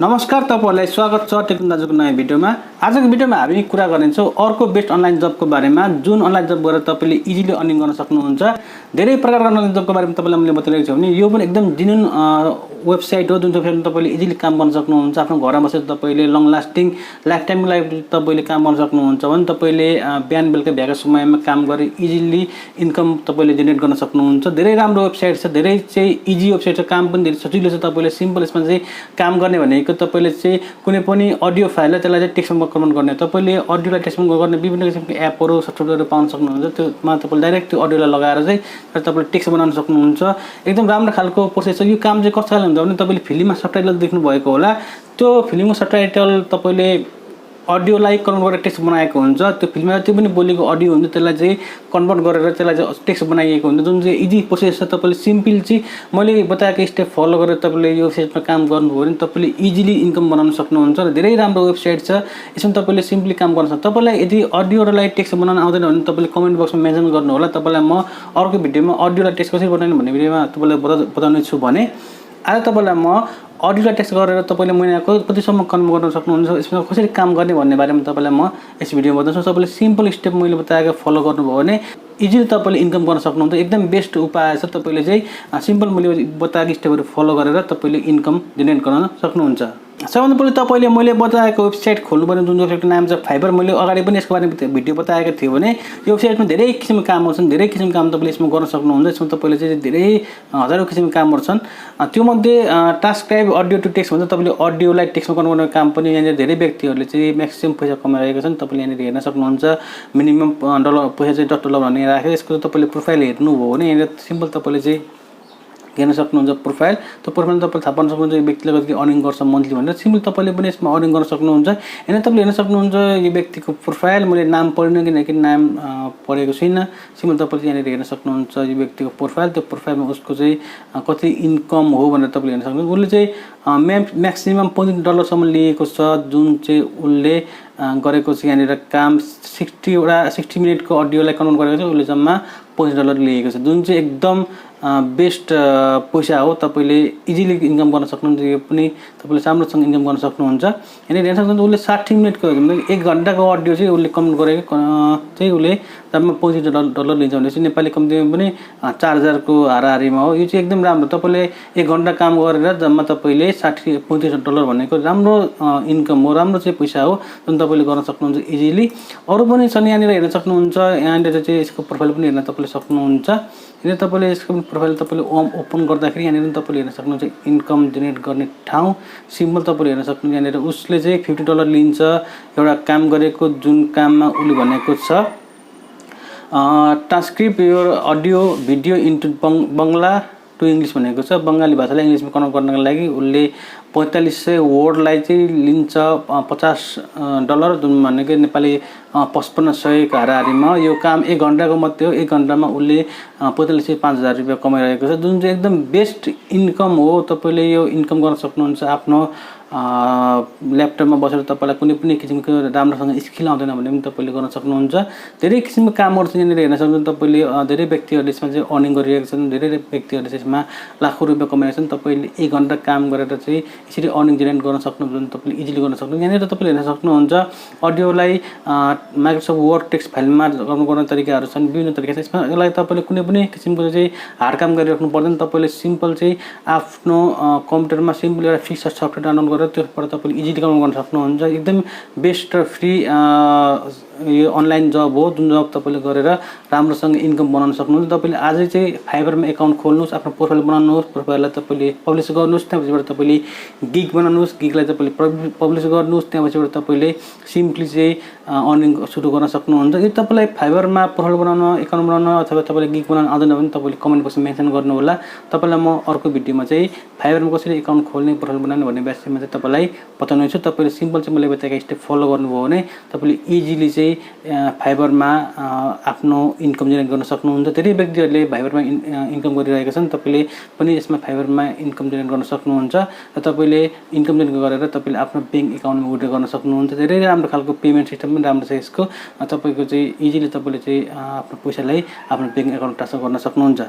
नमस्कार, तपाईहरुलाई स्वागत छ टेक्निकल दाजुको नयाँ भिडियोमा। आजको भिडियोमा हामी कुरा गर्नेछौं अर्को बेस्ट अनलाइन जबको बारेमा, जुन अनलाइन जब गरेर तपाईले इजिली अर्निङ गर्न सक्नुहुन्छ। धेरै प्रकारका अनलाइन जबको बारेमा तपाईलाई मैले बताइरहेको छु भने यो पनि एकदम जेन्युइन वेबसाइट हो, जुन वेबसाइटमा तपाईले इजिली काम गर्न सक्नुहुन्छ। आफ्नो घरमा बसेर तपाईले लङ लास्टिङ लाइफ टाइमको लागि तपाईले काम गर्न सक्नुहुन्छ भने तपाईले बिहान बेलुका भ्याएको समयमा काम गरी इजिली इन्कम तपाईले जेनेरेट गर्न सक्नुहुन्छ। धेरै राम्रो वेबसाइट छ, धेरै चाहिँ इजी वेबसाइट छ, काम पनि धेरै सजिलो छ। तपाईले सिम्पल यसमा चाहिँ काम गर्ने भनेको तपाईले चाहिँ कुनै पनि अडियो फाइललाई त्यसलाई चाहिँ टेक्स्टमा कन्भर्ट गर्ने, तपाईले अडियोलाई टेक्स्टमा गर्ने विभिन्न किसिमको एपहरु सफ्टवेयरहरु पाउन सक्नुहुन्छ। त्यसमा तपाईले डाइरेक्ट त्यो अडियोलाई लगाएर चाहिँ तपाईले टेक्स्ट बनाउन सक्नुहुन्छ। एकदम राम्रो खालको प्रोसेस छ। यो काम चाहिँ कस्तो खाले हुन्छ भने तपाईले फिल्ममा सबटाइटल देख्नु भएको होला, त्यो फिल्मको सबटाइटल तपाईले अडियोलाई कन्भर्ट गरेर टेक्स्ट बनाएको हुन्छ। त्यो फिल्ममा त्यो पनि बोलेको अडियो हुन्छ, त्यसलाई चाहिँ कन्भर्ट गरेर त्यसलाई चाहिँ टेक्स्ट बनाइएको हुन्छ, जुन चाहिँ इजी प्रोसेस छ। तपाईले सिम्पल चाहिँ मैले बताएको स्टेप फलो गरेर तपाईले यो वेबसाइटमा काम गर्नुभयो भने तपाईले इजिली इन्कम बनाउन सक्नुहुन्छ। र धेरै राम्रो वेबसाइट छ, यसमा तपाईले सिम्पली काम गर्न सक्नुहुन्छ। तपाईलाई यदि अडियोलाई टेक्स्ट बनाउन आउँदैन भने तपाईले कमेन्ट बक्समा मेन्सन गर्नु होला। तपाईलाई म अर्को भिडियोमा अडियोलाई टेक्स्ट कसरी बनाउने भन्ने भिडियोमा तपाईलाई बताउने छु भने आज तपाईलाई म अडियोलाई टेक्स्ट गरेर तपाईले महिनाको कतिसम्म कन्भर्ट गर्न सक्नुहुन्छ, यसमा कसरी काम गर्ने भन्ने बारेमा तपाईलाई म यस भिडियोमा बताउँछु। तपाईले सिम्पल स्टेप मैले बताएको फलो गर्नुभयो भने इजिली तपाईले इन्कम गर्न सक्नुहुन्छ। एकदम बेस्ट उपाय छ। तपाईले चाहिँ सिम्पल मैले बताएको स्टेपहरु फलो गरेर तपाईले इन्कम जेनेरेट गर्न सक्नुहुन्छ। सबभन्दा पहिले तपाईले मैले बताएको वेबसाइट खोल्नुपर्ने, जुन वेबसाइटको नाम छ फाइबर। मैले अगाडि पनि यसको बारेमा भिडियो बताएको थिएँ भने यो वेबसाइटमा धेरै किसिमका कामहरु छन्, धेरै किसिमका काम तपाईले यसमा गर्न सक्नुहुन्छ। यसमा तपाईले चाहिँ धेरै हजारौं किसिमका कामहरु छन्। त्यो मध्ये ट्रान्सक्राइब अडियो टु टेक्स्ट भन्छ। तपाईले अडियोलाई टेक्स्टमा कन्भर्ट गर्ने काम पनि यहाँ धेरै व्यक्तिहरुले चाहिँ म्याक्सिमम पैसा कमाइरहेका छन्। तपाईले यहाँ हेर्न सक्नुहुन्छ। मिनिमम डलर पैसा चाहिँ $10 भन्ने राखेको। यसको तपाईले प्रोफाइल हेर्नुभयो भने यहाँ सिम्पल तपाईले चाहिँ हेर्न सक्नुहुन्छ प्रोफाइल। त्यो प्रोफाइलमा तपाईले थाहा पाउन सक्नुहुन्छ यो व्यक्तिले कति अर्निङ गर्छ मन्थली भनेर। सिम्पल तपाईले पनि यसमा अर्निङ गर्न सक्नुहुन्छ। यहाँ तपाईले हेर्न सक्नुहुन्छ यो व्यक्तिको प्रोफाइल। मैले नाम पढिन किनकि नाम पढेको छैन। सिम्पल तपाईले यहाँ हेर्न सक्नुहुन्छ यो व्यक्तिको प्रोफाइल। त्यो प्रोफाइलमा उसको चाहिँ कति इन्कम हो भनेर तपाईले हेर्न सक्नुहुन्छ। उसले चाहिँ म्याक्सिमम $25 सम्म लिएको छ, जुन चाहिँ उसले गरेको छ। यहाँनिर काम 60 मिनेटको अडियोलाई कन्भर्ट गरेको छ। उसले जम्मा $25 लिएको छ, जुन चाहिँ एकदम बेस्ट पैसा हो। तपाईले इजिली इन्कम गर्न सक्नुहुन्छ। यो पनि तपाईले राम्रोसँग इन्कम गर्न सक्नुहुन्छ। यहाँ हेर्न सक्नुहुन्छ उसले 60 मिनेटको 1 घण्टाको अडियो चाहिँ उसले कन्भर्ट गरेको चाहिँ उसले जम्मा $25 लिन्छ भने चाहिँ नेपाली कम्तीमा पनि 4000 को हाराहारीमा हो। यो चाहिँ एकदम राम्रो। तपाईले 1 घण्टा काम गरेर जम्मा तपाईले $35 भनेको राम्रो इन्कम हो, राम्रो चाहिँ पैसा हो, जुन तपाईले गर्न सक्नुहुन्छ इजिली। अरु पनि छन्, यहाँनिर हेर्न सक्नुहुन्छ। यहाँनिर चाहिँ यसको प्रोफाइल पनि हेर्न तपाईले सक्नुहुन्छ। यहाँ तपाईले यसको प्रोफाइल तपाईले ओपन गर्दाखेरि यहाँनिर तपाईले हेर्न सक्नुहुन्छ इन्कम जेनेरेट गर्ने ठाउँ। सिम्पल तपाईले हेर्न सक्नुहुन्छ। यहाँनिर उसले चाहिँ $50 लिन्छ एउटा काम गरेको, जुन काममा उसले भनेको छ transcript your audio video into Bangla to English भनेको छ। बंगाली भाषालाई इंग्लिशमा कन्भर्ट गर्नको लागि उसले 4500 वर्डलाई चाहिँ लिन्छ $50, जुन भनेको नेपाली 5500 को हाराहारीमा। यो काम 1 घण्टाको मात्रै हो। 1 घण्टामा उसले 4500-5000 रुपैयाँ कमाइरहेको छ, जुन चाहिँ एकदम बेस्ट इन्कम हो। तपाईले यो इन्कम गर्न सक्नुहुन्छ आफ्नो ल्यापटपमा बसेर। तपाईलाई कुनै पनि किसिमको राम्रोसँग स्किल आउँदैन भने पनि तपाईले गर्न सक्नुहुन्छ। धेरै किसिमको कामहरु छ यहाँनिर हेर्न सक्नुहुन्छ। तपाईले धेरै व्यक्तिहरुले यसमा चाहिँ अर्निङ गरिरहेका छन्, धेरै व्यक्तिहरुले यसमा लाखौं रुपैयाँ कमाइरहेका छन्। तपाईले 1 घण्टा काम गरेर चाहिँ यसरी अर्निङ जेनेरेट गर्न सक्नुहुन्छ, तपाईले इजिली गर्न सक्नुहुन्छ। यहाँनिर तपाईले हेर्न सक्नुहुन्छ अडियोलाई माइक्रोसफ्ट वर्ड टेक्स्ट फाइलमा कन्भर्ट गर्ने तरिकाहरु छन्, विभिन्न तरिका छ। यसमा यसलाई तपाईले कुनै पनि किसिमको चाहिँ हार्ड काम गरिराख्नु पर्दैन। तपाईले सिम्पल चाहिँ आफ्नो कम्प्युटरमा सिम्पल एउटा फिक्स सफ्टवेयर डाउनलोड गरेर त्यसबाट तपाईले इजिली काम गर्न सक्नुहुन्छ। एकदम बेस्ट र फ्री यो अनलाइन जब हो, जुन जब तपाईले गरेर राम्रोसँग इन्कम बनाउन सक्नुहुन्छ। तपाईले आजै चाहिँ फाइबरमा अकाउन्ट खोल्नुस्, आफ्नो प्रोफाइल बनाउनुस्, प्रोफाइललाई तपाईले पब्लिश गर्नुस्, त्यसपछि तपाईले गिग बनाउनुस्, गिगलाई तपाईले पब्लिश गर्नुस्, त्यसपछि तपाईले सिम्पली चाहिँ अर्निङ सुरु गर्न सक्नुहुन्छ। यदि तपाईलाई फाइबरमा प्रोफाइल बनाउन, अकाउन्ट बनाउन अथवा तपाईले गिग बनाउन आउँदैन भने तपाईले कमेन्ट बक्समा मेन्सन गर्नु होला। तपाईलाई म अर्को भिडियोमा चाहिँ फाइबरमा कसरी अकाउन्ट खोल्ने, प्रोफाइल बनाउने भन्ने बारेमा चाहिँ तपाईलाई बताउने छु। तपाईले सिम्पल चाहिँ मैले बताएको स्टेप फलो गर्नुभयो भने तपाईले इजिली चाहिँ फाइबरमा आफ्नो इन्कम जेनेरेट गर्न सक्नुहुन्छ। धेरै व्यक्तिहरुले फाइबरमा इन्कम गरिरहेका छन्। तपाईले पनि यसमा फाइबरमा इन्कम जेनेरेट गर्न सक्नुहुन्छ र तपाईले इन्कम जेनेरेट गरेर तपाईले आफ्नो बैंक अकाउन्टमा विथड्र गर्न सक्नुहुन्छ। धेरै राम्रो खालको पेमेन्ट सिस्टम पनि राम्रो छ यसको। तपाईको चाहिँ इजिली तपाईले चाहिँ आफ्नो पैसालाई आफ्नो बैंक अकाउन्टमा ट्रान्सफर गर्न सक्नुहुन्छ।